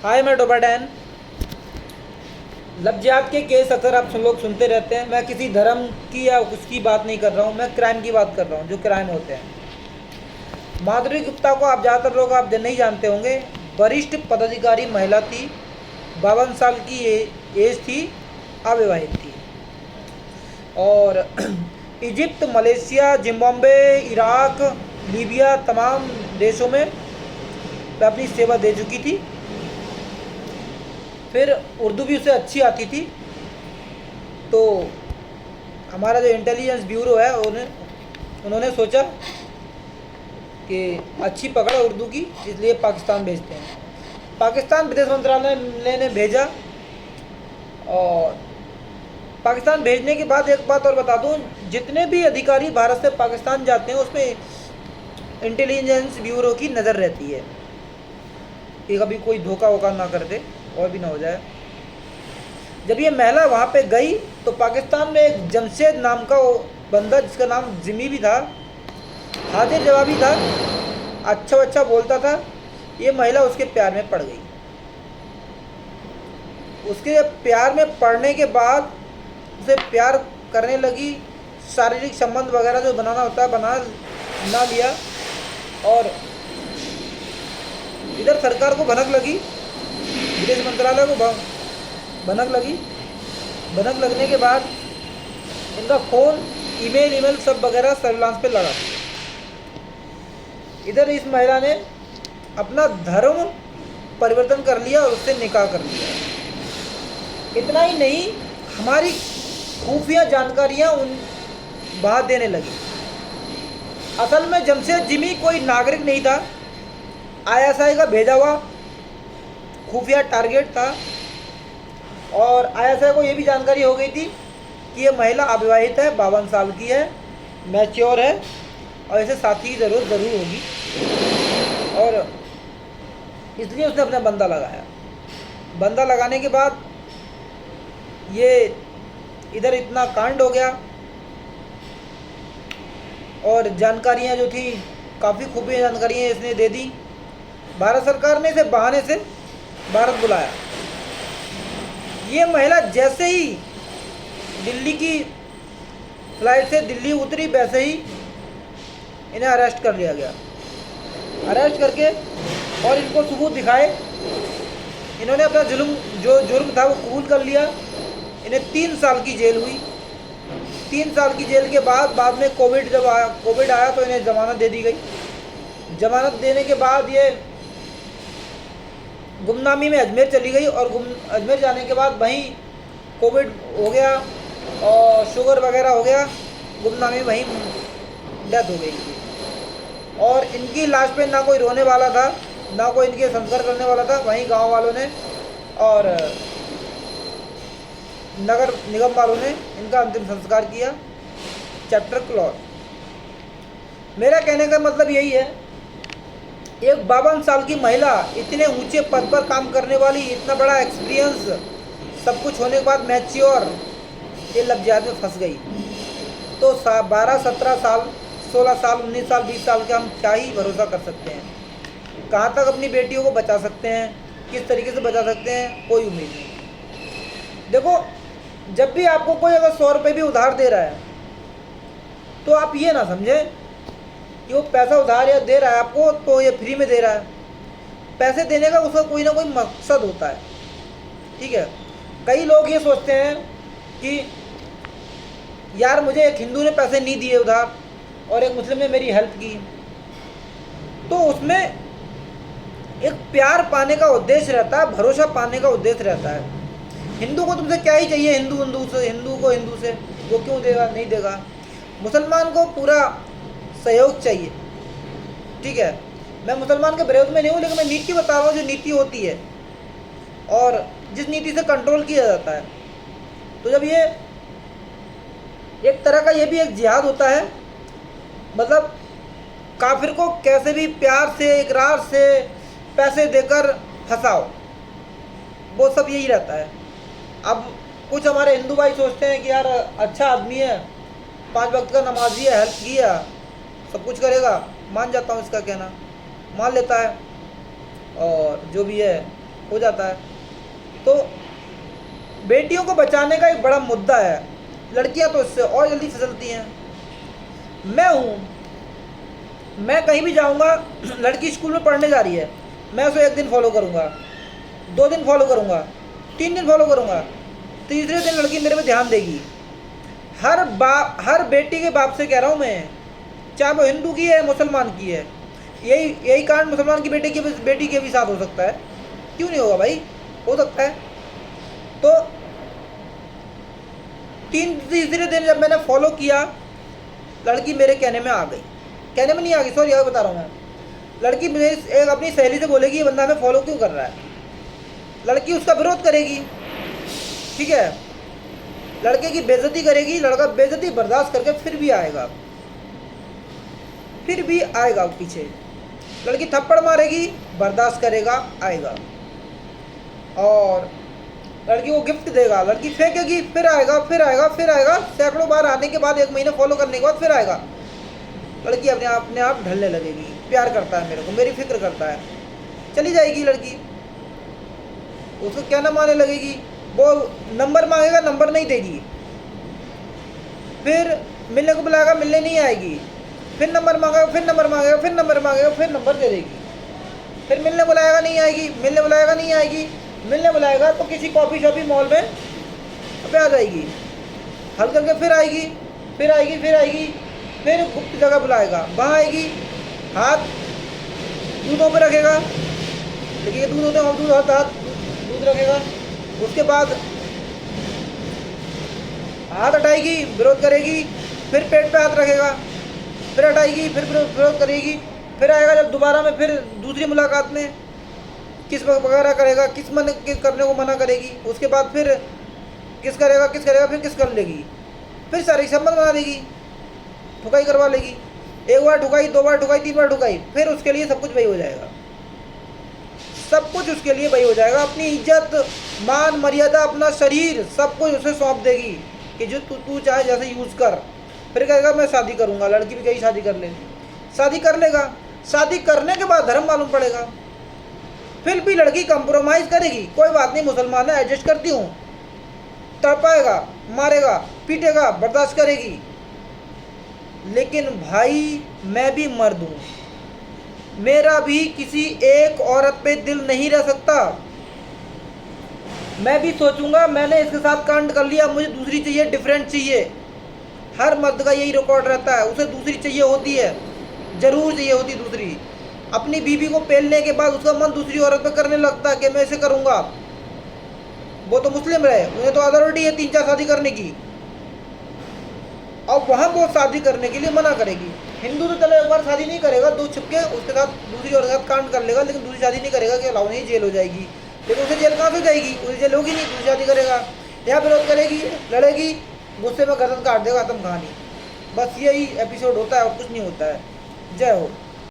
हाय, मैं डोबाडैन। लफ्ज़ियात के केस अक्सर आप लोग सुनते रहते हैं। मैं किसी धर्म की या उसकी बात नहीं कर रहा हूँ, मैं क्राइम की बात कर रहा हूँ, जो क्राइम होते हैं। माधुरी गुप्ता को आप ज़्यादातर लोग आप नहीं जानते होंगे। वरिष्ठ पदाधिकारी महिला थी, 52 साल की एज थी, अविवाहित थी और Egypt, Malaysia, Zimbabwe, Iraq, Libya तमाम देशों में अपनी सेवा दे चुकी थी। फिर उर्दू भी उसे अच्छी आती थी, तो हमारा जो इंटेलिजेंस ब्यूरो है उन्होंने सोचा कि अच्छी पकड़ है उर्दू की, इसलिए पाकिस्तान भेजते हैं। पाकिस्तान विदेश मंत्रालय ने भेजा और पाकिस्तान भेजने के बाद एक बात और बता दूं, जितने भी अधिकारी भारत से पाकिस्तान जाते हैं उसमें इंटेलिजेंस ब्यूरो की नज़र रहती है कि कभी कोई धोखा वोखा ना कर दे और भी ना हो जाए। जब ये महिला वहाँ पे गई तो पाकिस्तान में एक जमशेद नाम का वो बंदा, जिसका नाम जिमी भी था, हाजिर जवाबी था, अच्छा बोलता था, ये महिला उसके प्यार में पड़ गई। उसके प्यार में पड़ने के बाद उसे प्यार करने लगी, शारीरिक संबंध वगैरह जो बनाना होता है बना लिया और इधर सरकार को भनक लगी, विदेश मंत्रालय को भनक लगने के बाद इनका फ़ोन, ईमेल सब वगैरह सर्विलांस पे लगा। इधर इस महिला ने अपना धर्म परिवर्तन कर लिया और उससे निकाह कर लिया। इतना ही नहीं, हमारी खुफिया जानकारियाँ बाहर देने लगी। असल में जमशेद जिमी कोई नागरिक नहीं था, आईएसआई का भेजा हुआ खुफिया टारगेट था और आईएसआई को ये भी जानकारी हो गई थी कि ये महिला अविवाहित है, 52 साल की है, मैच्योर है और इसे साथी की ज़रूरत ज़रूर होगी और इसलिए उसने अपना बंदा लगाया। बंदा लगाने के बाद ये इधर इतना कांड हो गया और जानकारियाँ जो थी, काफ़ी खुफिया जानकारियाँ इसने दे दी। भारत सरकार ने इसे बहाने से भारत बुलाया। ये महिला जैसे ही दिल्ली की फ्लाइट से दिल्ली उतरी, वैसे ही इन्हें अरेस्ट कर लिया गया। अरेस्ट करके और इनको सबूत दिखाए, इन्होंने अपना जुर्म था वो कबूल कर लिया। इन्हें 3 साल की जेल हुई। 3 साल की जेल के बाद में कोविड आया तो इन्हें ज़मानत दे दी गई। ज़मानत देने के बाद ये गुमनामी में अजमेर चली गई और अजमेर जाने के बाद वहीं कोविड हो गया और शुगर वगैरह हो गया, गुमनामी वहीं डेथ हो गई थी। और इनकी लाश पे ना कोई रोने वाला था, ना कोई इनके संस्कार करने वाला था। वहीं गांव वालों ने और नगर निगम वालों ने इनका अंतिम संस्कार किया। Chapter close. मेरा कहने का मतलब यही है, एक 52 साल की महिला, इतने ऊंचे पद पर काम करने वाली, इतना बड़ा एक्सपीरियंस, सब कुछ होने के बाद मैच्योर, ये लफ्ज़ियात में फंस गई। तो 12, 17 साल, 16 साल, 19 साल, 20 साल के हम क्या ही भरोसा कर सकते हैं? कहाँ तक अपनी बेटियों को बचा सकते हैं, किस तरीके से बचा सकते हैं, कोई उम्मीद नहीं। देखो, जब भी आपको कोई अगर 100 रुपये भी उधार दे रहा है तो आप ये ना समझें कि वो पैसा उधार या दे रहा है आपको तो ये फ्री में दे रहा है। पैसे देने का उसका कोई ना कोई मकसद होता है, ठीक है। कई लोग ये सोचते हैं कि यार मुझे एक हिंदू ने पैसे नहीं दिए उधार और एक मुस्लिम ने मेरी हेल्प की, तो उसमें एक प्यार पाने का उद्देश्य रहता है, भरोसा पाने का उद्देश्य रहता है। हिंदू को तुमसे क्या ही चाहिए, हिंदू को हिंदू से वो क्यों देगा, नहीं देगा। मुसलमान को पूरा सहयोग चाहिए, ठीक है। मैं मुसलमान के विरोध में नहीं हूँ, लेकिन मैं नीति बता रहा हूँ जो नीति होती है और जिस नीति से कंट्रोल किया जाता है। तो जब ये एक तरह का ये भी एक जिहाद होता है, मतलब काफिर को कैसे भी प्यार से, इकरार से, पैसे देकर फंसाओ, वो सब यही रहता है। अब कुछ हमारे हिंदू भाई सोचते हैं कि यार अच्छा आदमी है, 5 वक्त का नमाजी है, हेल्प किया, सब कुछ करेगा, मान जाता हूँ इसका कहना, मान लेता है और जो भी है हो जाता है। तो बेटियों को बचाने का एक बड़ा मुद्दा है, लड़कियां तो इससे और जल्दी फिसलती हैं। मैं कहीं भी जाऊंगा, लड़की स्कूल में पढ़ने जा रही है, मैं उसे 1 दिन फॉलो करूंगा, 2 दिन फॉलो करूंगा, 3 दिन फॉलो करूंगा, तीसरे दिन लड़की मेरे पे ध्यान देगी। हर बेटी के बाप से कह रहा हूँ मैं, चाहे वो हिंदू की है मुसलमान की है, यही कांड मुसलमान की बेटी के भी साथ हो सकता है। क्यों नहीं होगा भाई, हो सकता है। तो तीसरे दिन जब मैंने फॉलो किया, लड़की मेरे कहने में आ गई, कहने में नहीं आ गई, सॉरी आगे बता रहा हूँ मैं। लड़की मेरे एक अपनी सहेली से बोलेगी ये बंदा हमें फॉलो क्यों कर रहा है, लड़की उसका विरोध करेगी, ठीक है, लड़के की बेइज्जती करेगी, लड़का बेइज्जती बर्दाश्त करके फिर भी आएगा पीछे, लड़की थप्पड़ मारेगी, बर्दाश्त करेगा, आएगा, और लड़की को गिफ्ट देगा, लड़की फेंकेगी, फिर आएगा, सैकड़ों बार आने के बाद 1 महीने फॉलो करने के बाद फिर आएगा। लड़की अपने आप ढलने लगेगी, प्यार करता है मेरे को, मेरी फिक्र करता है, चली जाएगी लड़की, उसको क्या ना मानने लगेगी, वो नंबर मांगेगा, नंबर नहीं देगी, फिर मिलने को बुलाएगा, मिलने नहीं आएगी, फिर नंबर मांगेगा, फिर नंबर दे देगी, फिर मिलने बुलाएगा, नहीं आएगी, मिलने बुलाएगा तो किसी कॉफ़ी शॉपिंग मॉल में पे आ जाएगी, हल करके फिर आएगी, फिर गुप्त जगह बुलाएगा, वहाँ आएगी, हाथ दूधों पे रखेगा, देखिए दूध होते हैं, दूध रखेगा, उसके बाद हाथ हटाएगी, विरोध करेगी, फिर पेट पे हाथ रखेगा, फिर हटाएगी, फिर विरोध करेगी, फिर आएगा जब दोबारा में, फिर दूसरी मुलाकात में किस वगैरह करेगा, किस करने को मना करेगी, उसके बाद फिर किस करेगा, फिर किस कर लेगी, फिर शारीरिक संबंध बना देगी, ठुकाई करवा लेगी, 1 बार ठुकाई, 2 बार ठुकाई, 3 बार ठुकाई, फिर उसके लिए सब कुछ वही हो जाएगा, अपनी इज्जत, मान, मर्यादा, अपना शरीर, सब कुछ उसे सौंप देगी कि जो तू चाहे जैसे यूज़ कर। फिर कहेगा मैं शादी करूँगा, लड़की भी कहीं शादी कर ले, शादी कर लेगा, शादी करने के बाद धर्म मालूम पड़ेगा, फिर भी लड़की कंप्रोमाइज़ करेगी, कोई बात नहीं मुसलमान है, एडजस्ट करती हूँ, तड़पाएगा, मारेगा, पीटेगा, बर्दाश्त करेगी, लेकिन भाई मैं भी मर्द हूँ, मेरा भी किसी एक औरत पे दिल नहीं रह सकता, मैं भी सोचूंगा मैंने इसके साथ कांड कर लिया, मुझे दूसरी चाहिए, डिफरेंट चाहिए, हर मर्द का यही रिकॉर्ड रहता है, उसे दूसरी चाहिए होती है, ज़रूर चाहिए होती दूसरी। अपनी बीवी को पेलने के बाद उसका मन दूसरी औरत पे करने लगता है कि मैं इसे करूँगा, वो तो मुस्लिम रहे, उन्हें तो अथॉरिटी है 3-4 शादी करने की, और वहाँ वो शादी करने के लिए मना करेगी। हिंदू तो चलो 1 बार शादी नहीं करेगा, 2 छिपके उसके साथ दूसरी औरत के साथ कांड कर लेगा, लेकिन दूसरी शादी नहीं करेगा कि अलाउ नहीं, जेल हो जाएगी, लेकिन उसे जेल कहाँ से जाएगी, उसे जेल होगी नहीं, दूसरी शादी करेगा, यहाँ विरोध करेगी, लड़ेगी, गुस्से में गर्दन काट देगा, खत्म कहानी। बस यही एपिसोड होता है और कुछ नहीं होता है। जय हो।